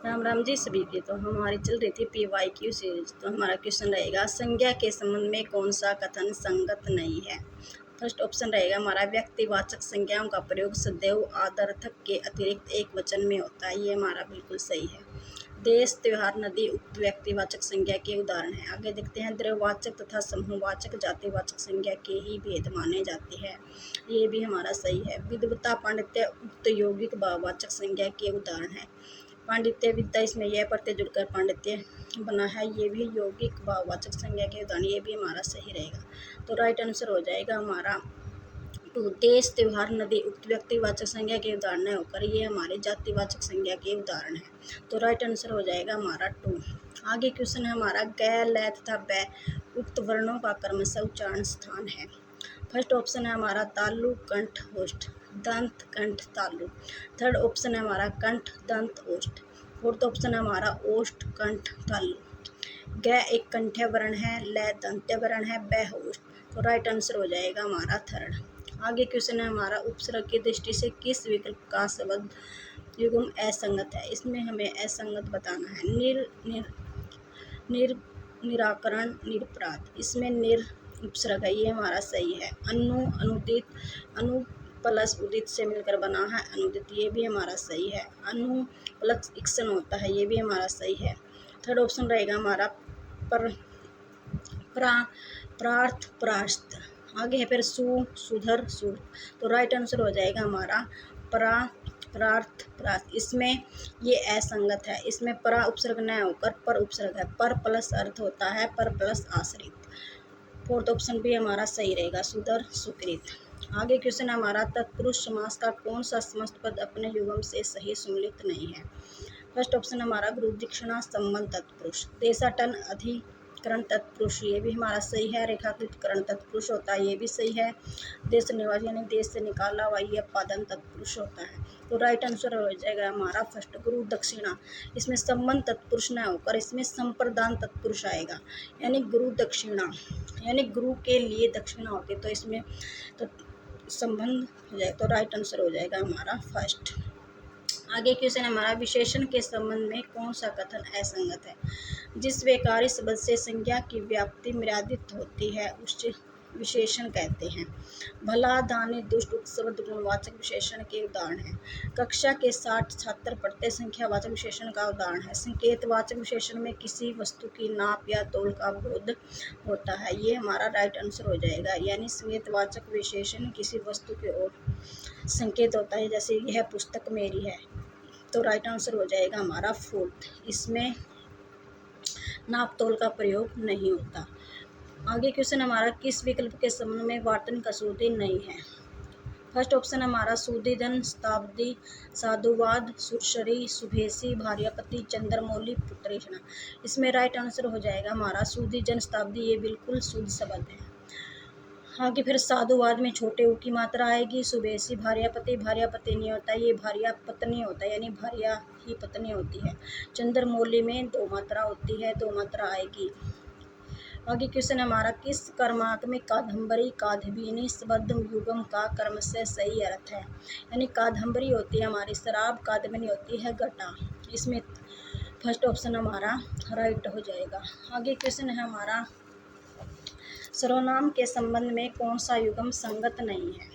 राम राम जी सभी के। तो हमारी चल रही थी PYQ सीरीज। तो हमारा क्वेश्चन रहेगा, संज्ञा के संबंध में कौन सा कथन संगत नहीं है। फर्स्ट ऑप्शन रहेगा हमारा, व्यक्तिवाचक संज्ञाओं का प्रयोग सदैव आदर्थक के अतिरिक्त एक वचन में होता है। ये हमारा बिल्कुल सही है। देश, त्योहार, नदी उक्त व्यक्तिवाचक संज्ञा के उदाहरण हैं। आगे देखते हैं, द्रव्यवाचक तथा समूहवाचक जातिवाचक संज्ञा के ही भेद माने जाते हैं। ये भी हमारा सही है। विद्वता, पांडित्य उक्त यौगिक भाववाचक संज्ञा के उदाहरण है। पांडित्य विद्या, इसमें यह प्रत्यय जुड़कर पांडित्य बना है। ये भी यौगिक भाववाचक संज्ञा के उदाहरण। ये भी हमारा सही रहेगा। तो राइट आंसर हो जाएगा हमारा 2। देश, त्योहार, नदी उक्त व्यक्तिवाचक संज्ञा के उदाहरण होकर ये हमारे जातिवाचक संज्ञा के उदाहरण है। तो राइट आंसर हो जाएगा हमारा 2। आगे क्वेश्चन है हमारा, ग, ल तथा ब उक्त वर्णों का क्रमशः उच्चारण स्थान है। फर्स्ट ऑप्शन है हमारा, तालु, कंठ, ओष्ठ, दंत, कंठ, तालु। थर्ड ऑप्शन है हमारा, कंठ, दंत, ओष्ठ। फोर्थ ऑप्शन है हमारा, ओष्ठ, कंठ, तालु। ग एक कंठ्य वर्ण है, ल दंत्य वर्ण है, ब ओष्ठ। तो राइट आंसर हो जाएगा हमारा 3rd। आगे क्वेश्चन है हमारा, उपसर्ग की दृष्टि से किस विकल्प का शब्द युग्म असंगत है। इसमें हमें असंगत बताना है। निराकरण, निरपराध, इसमें निर उपसर्ग है। ये हमारा सही है। अनुदित, अनु प्लस उदित से मिलकर बना है अनुदित। ये भी हमारा सही है। अनु प्लस इक्सन होता है। ये भी हमारा सही है। थर्ड ऑप्शन रहेगा हमारा, प्रार्थ, प्रास्त। आगे है फिर सु, सुधर, सुर। तो राइट आंसर हो जाएगा हमारा प्रार्थ, प्रास्त। इसमें ये असंगत है। इसमें परा उपसर्ग न होकर पर उपसर्ग है। पर प्लस अर्थ होता है, पर प्लस आश्रित। फोर्थ ऑप्शन भी हमारा सही रहेगा, सुधर, सुकृत। आगे क्वेश्चन हमारा, तत्पुरुष समास का कौन सा समस्त पद अपने युग्म से सही सम्मिलित नहीं है। फर्स्ट ऑप्शन हमारा, गुरुदक्षिणा, संबंध तत्पुरुष, देशाटन, अधिकरण तत्पुरुष। ये भी हमारा सही है। रेखाकृत करण तत्पुरुष होता है। ये भी सही है। देश निवासी यानी देश से निकाला हुआ, ये पादन तत्पुरुष होता है। तो राइट आंसर हो जाएगा हमारा फर्स्ट, गुरु दक्षिणा। इसमें संबंध तत्पुरुष न होकर इसमें संप्रदान तत्पुरुष आएगा, यानी गुरु दक्षिणा, यानी गुरु के लिए दक्षिणा होती है। तो इसमें तो संबंध हो जाए। तो राइट आंसर हो जाएगा हमारा फर्स्ट। आगे क्वेश्चन हमारा, विशेषण के संबंध में कौन सा कथन असंगत है। जिस व्यवहारिक शब्द से संज्ञा की व्याप्ति मर्यादित होती है उसे विशेषण कहते हैं। भला, दानी, दुष्ट उक्त शब्द गुणवाचक विशेषण के उदाहरण हैं। कक्षा के 60 छात्र पढ़ते संख्यावाचक विशेषण का उदाहरण है। संकेतवाचक विशेषण में किसी वस्तु की नाप या तौल का बोध होता है। ये हमारा राइट आंसर हो जाएगा। यानी संकेतवाचक विशेषण किसी वस्तु की ओर संकेत होता है, जैसे यह पुस्तक मेरी है। तो राइट आंसर हो जाएगा हमारा 4th। इसमें नाप तोल का प्रयोग नहीं होता। आगे क्वेश्चन हमारा, किस विकल्प के संबंध में वार्तन कसूदी नहीं है। फर्स्ट ऑप्शन हमारा, सुदीधन, शताब्दी, साधुवाद, सुरसरी, सुभेसी, भार्यापति, चंद्रमौली, पुत्रेषणा। इसमें राइट आंसर हो जाएगा हमारा सुदीजन, शताब्दी। ये बिल्कुल शुद्ध शब्द है। आगे फिर साधुवाद में छोटे ऊ की मात्रा आएगी। सुबेसी, भार्यापति, भार्यापति नहीं होता, ये भार्या पत्नी होता है, यानी भार्या ही पत्नी होती है। चंद्रमौली में 2 मात्रा होती है, 2 मात्रा आएगी। आगे क्वेश्चन हमारा, किस कर्मात्मक कादम्बरी, कादम्बिनी शब्द युग्म का क्रम से सही अर्थ है। यानी कादम्बरी होती है हमारी शराब, कादम्बिनी होती है घटा। इसमें फर्स्ट ऑप्शन हमारा राइट हो जाएगा। आगे क्वेश्चन है हमारा, सर्वनाम के संबंध में कौन सा युग्म संगत नहीं है।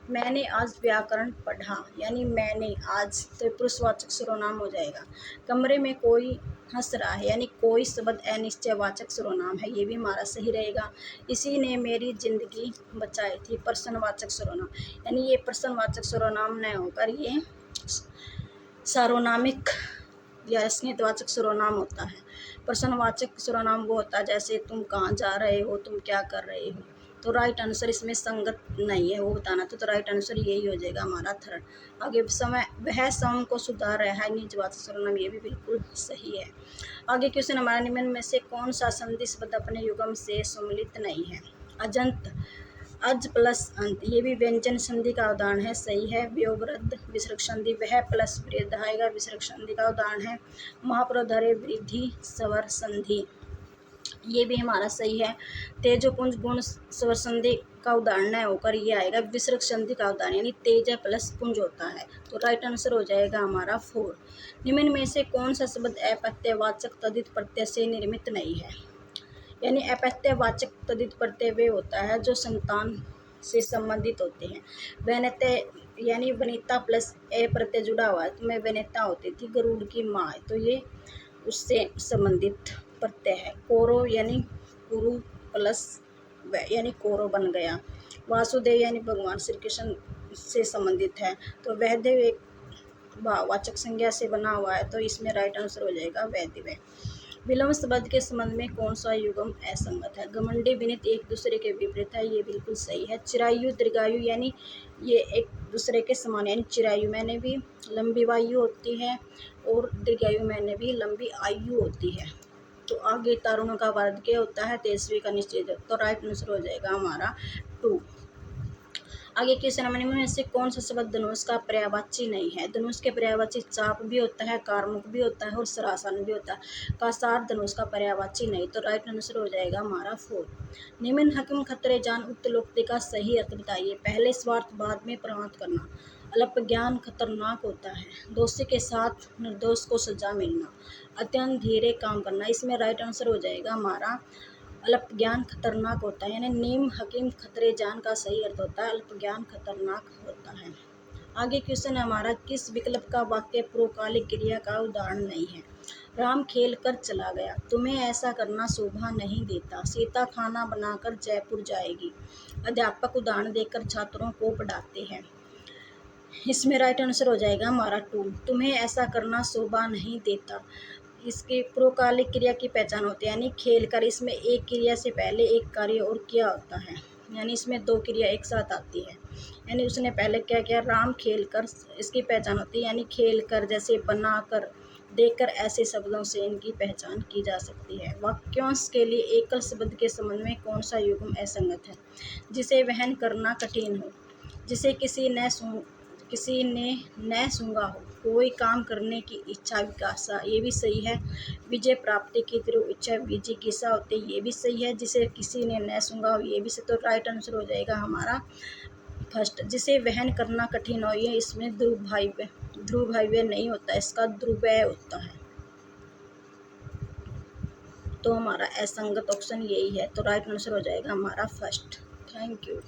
मैंने आज व्याकरण पढ़ा, यानी मैंने आज, तो पुरुषवाचक सर्वनाम हो जाएगा। कमरे में कोई हंस रहा है, यानी कोई शब्द अनिश्चयवाचक सर्वनाम है। ये भी हमारा सही रहेगा। इसी ने मेरी जिंदगी बचाई थी, प्रश्नवाचक सर्वनाम, यानी ये प्रश्नवाचक सर्वनाम न होकर ये सार्वनामिक या संकेतवाचक सर्वनाम होता है। प्रश्नवाचक सर्वनाम वो होता है, जैसे तुम कहाँ जा रहे हो, तुम क्या कर रहे हो। तो राइट आंसर इसमें संगत नहीं है, वो बताना। तो राइट आंसर यही हो जाएगा हमारा 3rd। आगे समय, वह शाम को सुधार रहा है, निजवाचक सर्वनाम। ये भी बिल्कुल सही है। आगे क्वेश्चन हमारा, निम्न में से कौन सा संधि शब्द अपने युग्म से सम्मिलित नहीं है। अजंत, अज प्लस अंत, ये भी व्यंजन संधि का उदाहरण है, सही है। व्योवृद्ध, विसर्ग संधि, वह प्लस वृद्ध आएगा, विसर्ग संधि का उदाहरण है। महाप्रोधरे, वृद्धि, स्वर संधि। ये भी हमारा सही है। तेजोपुंज गुण स्वर संधि का उदाहरण है होकर ये आएगा विसर्ग संधि का उदाहरण, यानी तेज प्लस पुंज होता है। तो राइट आंसर हो जाएगा हमारा 4। निम्न में से कौन सा शब्द अपत्यवाचक तद्धित प्रत्यय से निर्मित नहीं है? यानी अपत्यवाचक तद्धित प्रत्यय वे होता है जो संतान से संबंधित होते हैं। वनिता यानी वनिता प्लस ए प्रत्यय जुड़ा हुआ है, तो मैं वनिता होती थी, गरुड़ की माँ है, तो ये उससे संबंधित प्रत्यय है। कोरो यानी कुरु प्लस यानी कोरो बन गया। वासुदेव यानी भगवान श्री कृष्ण से संबंधित है, तो वैदेव एक वाचक संज्ञा से बना हुआ है, तो इसमें राइट आंसर हो जाएगा वैदेव। विलोम शब्द के संबंध में कौन सा युगम असंगत है? घमंडी विनीत एक दूसरे के विपरीत है, ये बिल्कुल सही है। चिरायु दीर्घायु यानी ये एक दूसरे के समान, यानी चिरायु मैंने भी लंबी वायु होती है और दीर्घायु मैंने भी लंबी आयु होती है। तो आगे तारुण्य का वर्ग क्या होता है? तेजस्वी का निश्चय, तो राइट आंसर हो जाएगा हमारा 2। आगे क्वेश्चन नंबर में से कौन सा शब्द धनुष का पर्यायवाची नहीं है? धनुष के पर्यायवाची चाप भी होता है, कारमुक भी होता है और सरासन भी होता है। कासार धनुष का पर्यायवाची नहीं, तो राइट आंसर हो जाएगा हमारा 4। निम्न हकीम खतरे जान उक्त लोकोक्ति का सही अर्थ बताइए। पहले स्वार्थ बाद में प्रमाद करना, अल्प ज्ञान खतरनाक होता है, दोषी के साथ निर्दोष को सजा मिलना, अत्यंत धीरे काम करना। इसमें राइट आंसर हो जाएगा हमारा अल्प ज्ञान खतरनाक होता है, यानी नीम हकीम खतरे जान का सही अर्थ होता है अल्प ज्ञान खतरनाक होता है। आगे क्वेश्चन है हमारा, किस विकल्प का वाक्य पूर्वकालिक क्रिया का उदाहरण नहीं है? राम खेल कर चला गया, तुम्हें ऐसा करना शोभा नहीं देता, सीता खाना बनाकर जयपुर जाएगी, अध्यापक उदाहरण देकर छात्रों को पढ़ाते हैं। इसमें राइट आंसर हो जाएगा हमारा 2, तुम्हें ऐसा करना शोभा नहीं देता। इसकी पूर्वकालिक क्रिया की पहचान होती है, यानी खेल कर, इसमें एक क्रिया से पहले एक कार्य और किया होता है, यानी इसमें दो क्रिया एक साथ आती है। यानी उसने पहले क्या किया? राम खेल कर, इसकी पहचान होती है, यानी खेल कर, जैसे बना कर, देख कर, ऐसे शब्दों से इनकी पहचान की जा सकती है। वाक्यांश के लिए एकल शब्द के संबंध में कौन सा युग्म असंगत है? जिसे वहन करना कठिन हो, जिसे किसी ने न सूंघा हो, कोई काम करने की इच्छा विकासा, ये भी सही है। विजय प्राप्ति की तीव्र इच्छा विजिगीषा होती है, ये भी सही है। जिसे किसी ने न सूंघा हो, ये भी सही। तो राइट आंसर हो जाएगा हमारा फर्स्ट। जिसे वहन करना कठिन हो, ये इसमें ध्रुवायव्य नहीं होता, इसका ध्रुवय होता है। तो हमारा असंगत ऑप्शन यही है, तो राइट आंसर हो जाएगा हमारा फर्स्ट। Thank you.